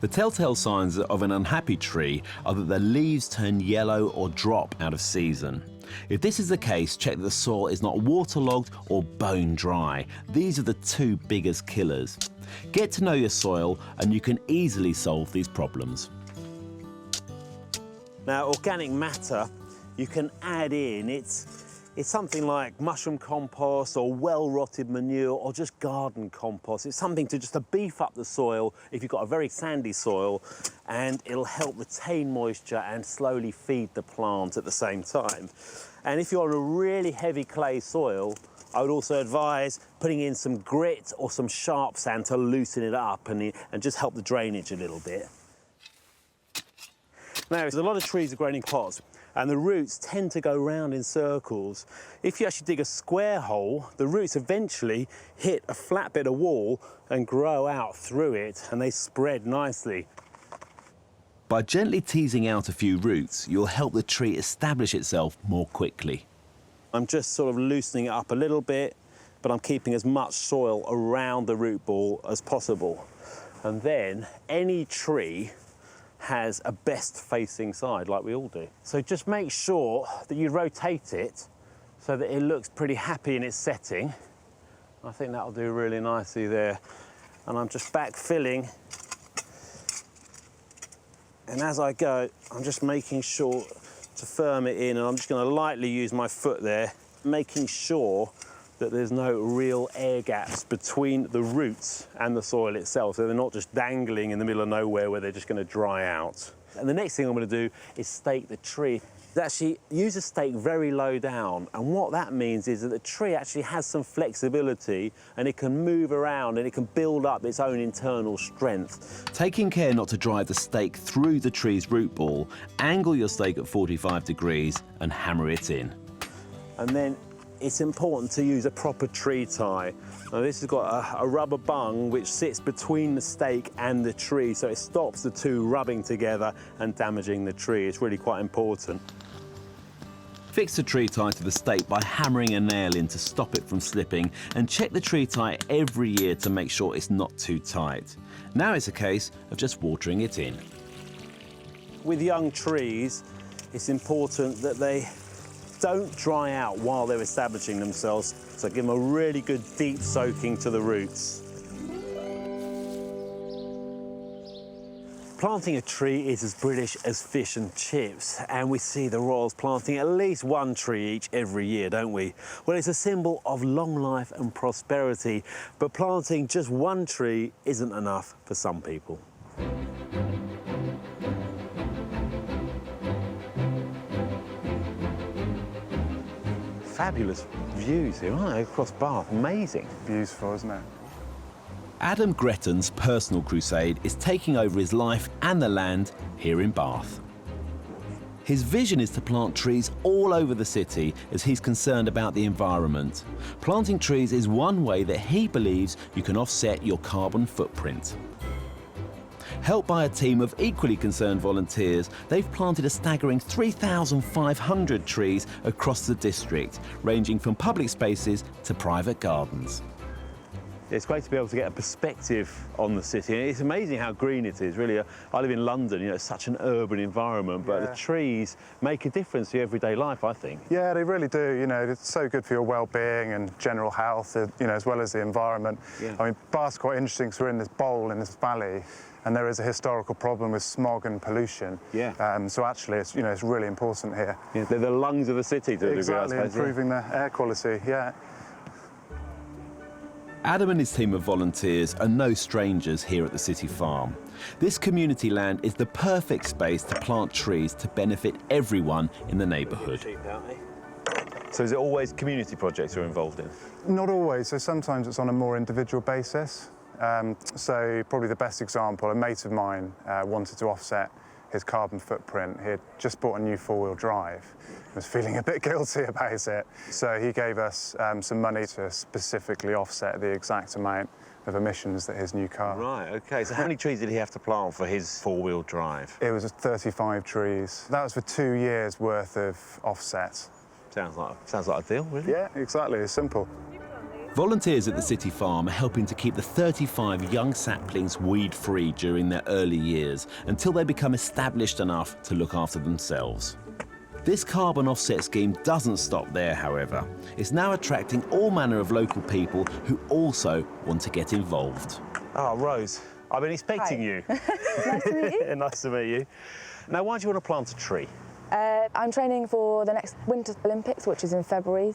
The telltale signs of an unhappy tree are that the leaves turn yellow or drop out of season. If this is the case, check that the soil is not waterlogged or bone dry. These are the 2 biggest killers. Get to know your soil and you can easily solve these problems. Now, organic matter you can add in. It's something like mushroom compost or well-rotted manure or just garden compost. It's something to beef up the soil if you've got a very sandy soil, and it'll help retain moisture and slowly feed the plant at the same time. And if you're on a really heavy clay soil, I would also advise putting in some grit or some sharp sand to loosen it up and just help the drainage a little bit. Now, there's a lot of trees are grown in pots, and the roots tend to go round in circles. If you actually dig a square hole, the roots eventually hit a flat bit of wall and grow out through it, and they spread nicely. By gently teasing out a few roots, you'll help the tree establish itself more quickly. I'm just sort of loosening it up a little bit, but I'm keeping as much soil around the root ball as possible. And then any tree has a best facing side, like we all do. So just make sure that you rotate it so that it looks pretty happy in its setting. I think that'll do really nicely there. And I'm just backfilling. And as I go, I'm just making sure to firm it in, and I'm just going to lightly use my foot there, making sure that there's no real air gaps between the roots and the soil itself, so they're not just dangling in the middle of nowhere where they're just going to dry out. And the next thing I'm going to do is stake the tree. Actually, use a stake very low down, and what that means is that the tree actually has some flexibility and it can move around and it can build up its own internal strength. Taking care not to drive the stake through the tree's root ball, angle your stake at 45 degrees and hammer it in. And then it's important to use a proper tree tie. Now, this has got a rubber bung which sits between the stake and the tree, so it stops the two rubbing together and damaging the tree. It's really quite important. Fix the tree tie to the stake by hammering a nail in to stop it from slipping, and check the tree tie every year to make sure it's not too tight. Now it's a case of just watering it in. With young trees, it's important that they don't dry out while they're establishing themselves, so give them a really good deep soaking to the roots. Planting a tree is as British as fish and chips, and we see the royals planting at least one tree each every year, don't we? Well, it's a symbol of long life and prosperity, but planting just one tree isn't enough for some people. Fabulous views here, aren't they, across Bath? Amazing. Beautiful, isn't it? Adam Gretton's personal crusade is taking over his life and the land here in Bath. His vision is to plant trees all over the city as he's concerned about the environment. Planting trees is one way that he believes you can offset your carbon footprint. Helped by a team of equally concerned volunteers, they've planted a staggering 3,500 trees across the district, ranging from public spaces to private gardens. It's great to be able to get a perspective on the city. It's amazing how green it is, really. I live in London, you know, it's such an urban environment, but the trees make a difference to your everyday life, I think. Yeah, they really do. You know, it's so good for your well-being and general health, you know, as well as the environment. Yeah. I mean, Bath's quite interesting because we're in this bowl in this valley, and there is a historical problem with smog and pollution. Yeah. So actually, it's, you know, it's really important here. Yeah, they're the lungs of the city to a degree, I Exactly, suppose. improving the air quality, yeah. Adam and his team of volunteers are no strangers here at the City Farm. This community land is the perfect space to plant trees to benefit everyone in the neighbourhood. So is it always community projects you're involved in? Not always, so sometimes it's on a more individual basis. So probably the best example, a mate of mine wanted to offset his carbon footprint. He had just bought a new four-wheel drive, was feeling a bit guilty about it. So he gave us some money to specifically offset the exact amount of emissions that his new car. Right, OK. So how many trees did he have to plant for his four-wheel drive? It was 35 trees. That was for 2 years' worth of offset. Sounds like a deal, really. Yeah, exactly. It's simple. Volunteers at the City Farm are helping to keep the 35 young saplings weed-free during their early years until they become established enough to look after themselves. This carbon offset scheme doesn't stop there, however. It's now attracting all manner of local people who also want to get involved. Oh, Rose, I've been expecting you. Nice to meet you. Nice to meet you. Now, why do you want to plant a tree? I'm training for the next Winter Olympics, which is in February.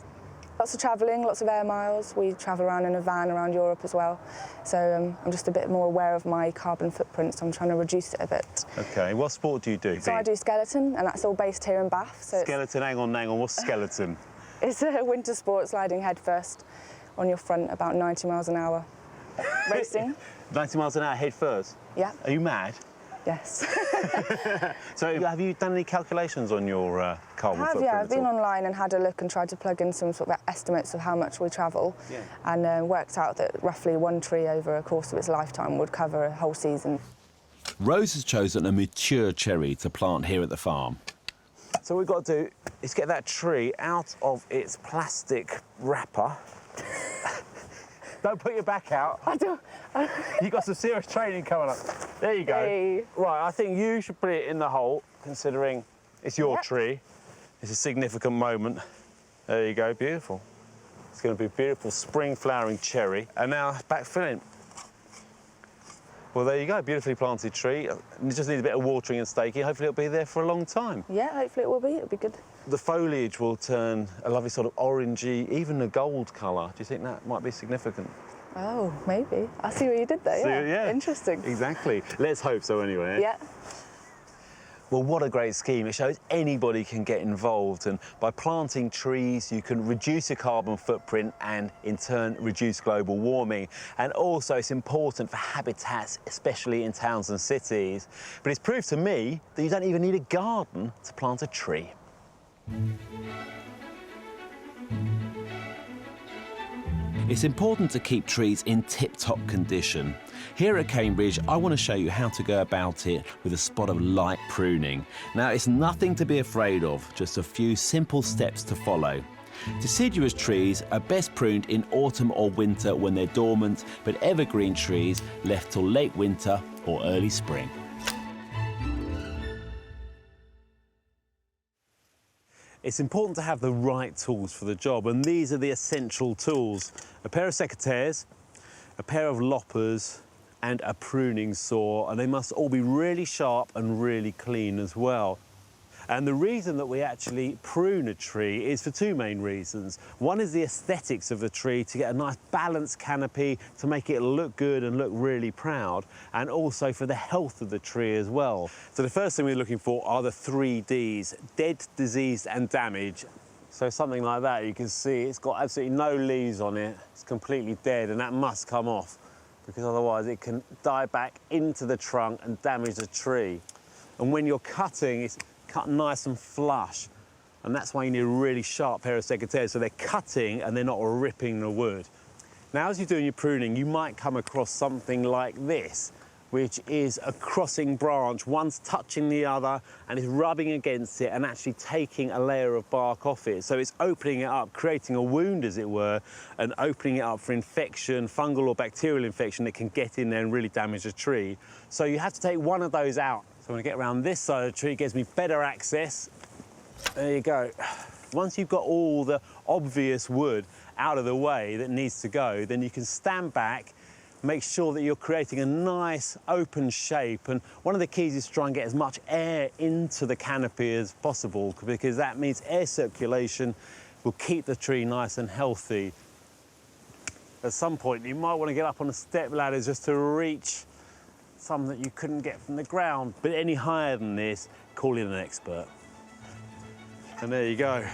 Lots of travelling, lots of air miles. We travel around in a van around Europe as well. So I'm just a bit more aware of my carbon footprint, so I'm trying to reduce it a bit. OK, what sport do you do? So I do skeleton, and that's all based here in Bath. So skeleton, hang on, what's skeleton? It's a winter sport, sliding head first on your front, about 90 miles an hour. Racing. 90 miles an hour head first? Yeah. Are you mad? Yes. So have you done any calculations on your carbon footprint? Yeah, I've been online and had a look and tried to plug in some sort of estimates of how much we travel, and worked out that roughly one tree over a course of its lifetime would cover a whole season. Rose has chosen a mature cherry to plant here at the farm. So what we've got to do is get that tree out of its plastic wrapper. Don't put your back out. I don't. You've got some serious training coming up. There you go. Hey. Right, I think you should put it in the hole, considering it's your tree. It's a significant moment. There you go, beautiful. It's going to be a beautiful spring flowering cherry. And now back filling. Well, there you go, beautifully planted tree. It just needs a bit of watering and staking. Hopefully it'll be there for a long time. Yeah, hopefully it will be. It'll be good. The foliage will turn a lovely sort of orangey, even a gold colour. Do you think that might be significant? Oh, maybe. I see what you did there, Yeah. Interesting. Exactly. Let's hope so anyway. Yeah. Well, what a great scheme. It shows anybody can get involved, and by planting trees, you can reduce your carbon footprint and, in turn, reduce global warming. And also, it's important for habitats, especially in towns and cities. But it's proved to me that you don't even need a garden to plant a tree. It's important to keep trees in tip-top condition. Here at Cambridge, I want to show you how to go about it with a spot of light pruning. Now, it's nothing to be afraid of, just a few simple steps to follow. Deciduous trees are best pruned in autumn or winter when they're dormant, but evergreen trees left till late winter or early spring. It's important to have the right tools for the job, and these are the essential tools. A pair of secateurs, a pair of loppers, and a pruning saw, and they must all be really sharp and really clean as well. And the reason that we actually prune a tree is for two main reasons. One is the aesthetics of the tree, to get a nice balanced canopy, to make it look good and look really proud, and also for the health of the tree as well. So the first thing we're looking for are the 3 Ds, dead, diseased and damaged. So something like that, you can see it's got absolutely no leaves on it, it's completely dead, and that must come off, because otherwise it can die back into the trunk and damage the tree. And when you're cutting, it's cut nice and flush, and that's why you need a really sharp pair of secateurs, so they're cutting and they're not ripping the wood. Now, as you're doing your pruning, you might come across something like this, which is a crossing branch. One's touching the other and is rubbing against it and actually taking a layer of bark off it. So it's opening it up, creating a wound, as it were, and opening it up for infection, fungal or bacterial infection that can get in there and really damage the tree. So you have to take one of those out. So I'm going to get around this side of the tree, it gives me better access. There you go. Once you've got all the obvious wood out of the way that needs to go, then you can stand back, make sure that you're creating a nice open shape. And one of the keys is to try and get as much air into the canopy as possible, because that means air circulation will keep the tree nice and healthy. At some point, you might want to get up on a step ladder just to reach some that you couldn't get from the ground, but any higher than this, call in an expert. And there you go.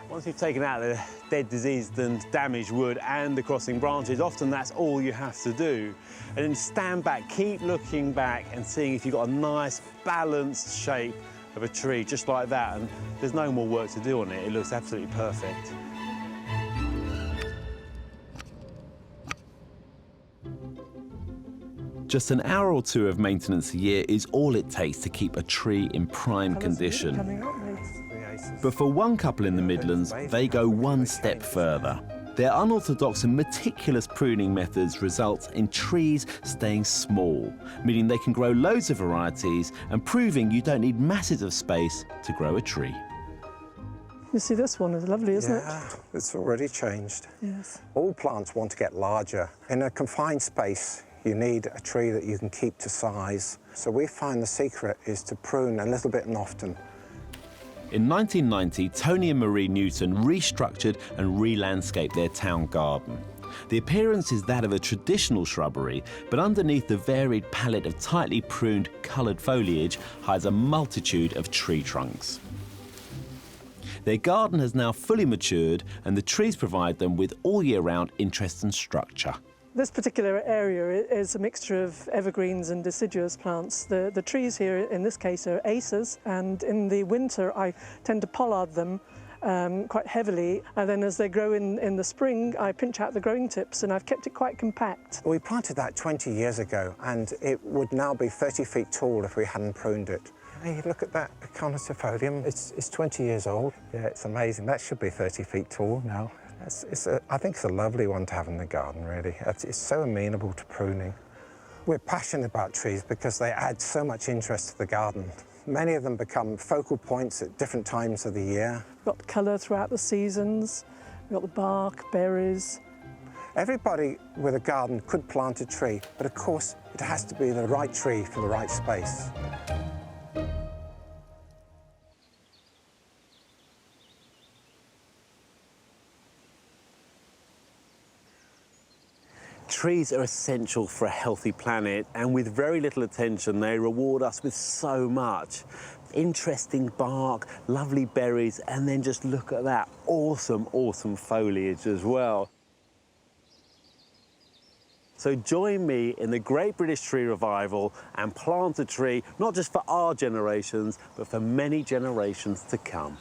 Once you've taken out the dead, diseased and damaged wood and the crossing branches, often that's all you have to do. And then stand back, keep looking back and seeing if you've got a nice balanced shape of a tree, just like that, and there's no more work to do on it. It looks absolutely perfect. Just an hour or two of maintenance a year is all it takes to keep a tree in prime condition. But for one couple in the Midlands, they go one step further. Their unorthodox and meticulous pruning methods result in trees staying small, meaning they can grow loads of varieties and proving you don't need masses of space to grow a tree. You see, this one is lovely, isn't it? Yeah, it's already changed. Yes. All plants want to get larger. In a confined space, you need a tree that you can keep to size. So we find the secret is to prune a little bit and often. In 1990, Tony and Marie Newton restructured and re-landscaped their town garden. The appearance is that of a traditional shrubbery, but underneath the varied palette of tightly pruned, coloured foliage hides a multitude of tree trunks. Their garden has now fully matured, and the trees provide them with all year round interest and structure. This particular area is a mixture of evergreens and deciduous plants. The trees here in this case are acers, and in the winter I tend to pollard them quite heavily, and then as they grow in the spring I pinch out the growing tips, and I've kept it quite compact. We planted that 20 years ago and it would now be 30 feet tall if we hadn't pruned it. Hey, look at that Conifolium. It's 20 years old. Yeah, it's amazing. That should be 30 feet tall now. I think it's a lovely one to have in the garden, really. It's so amenable to pruning. We're passionate about trees because they add so much interest to the garden. Many of them become focal points at different times of the year. We've got colour throughout the seasons. We've got the bark, berries. Everybody with a garden could plant a tree, but of course it has to be the right tree for the right space. Trees are essential for a healthy planet, and with very little attention they reward us with so much. Interesting bark, lovely berries, and then just look at that awesome, awesome foliage as well. So join me in the Great British Tree Revival and plant a tree, not just for our generations, but for many generations to come.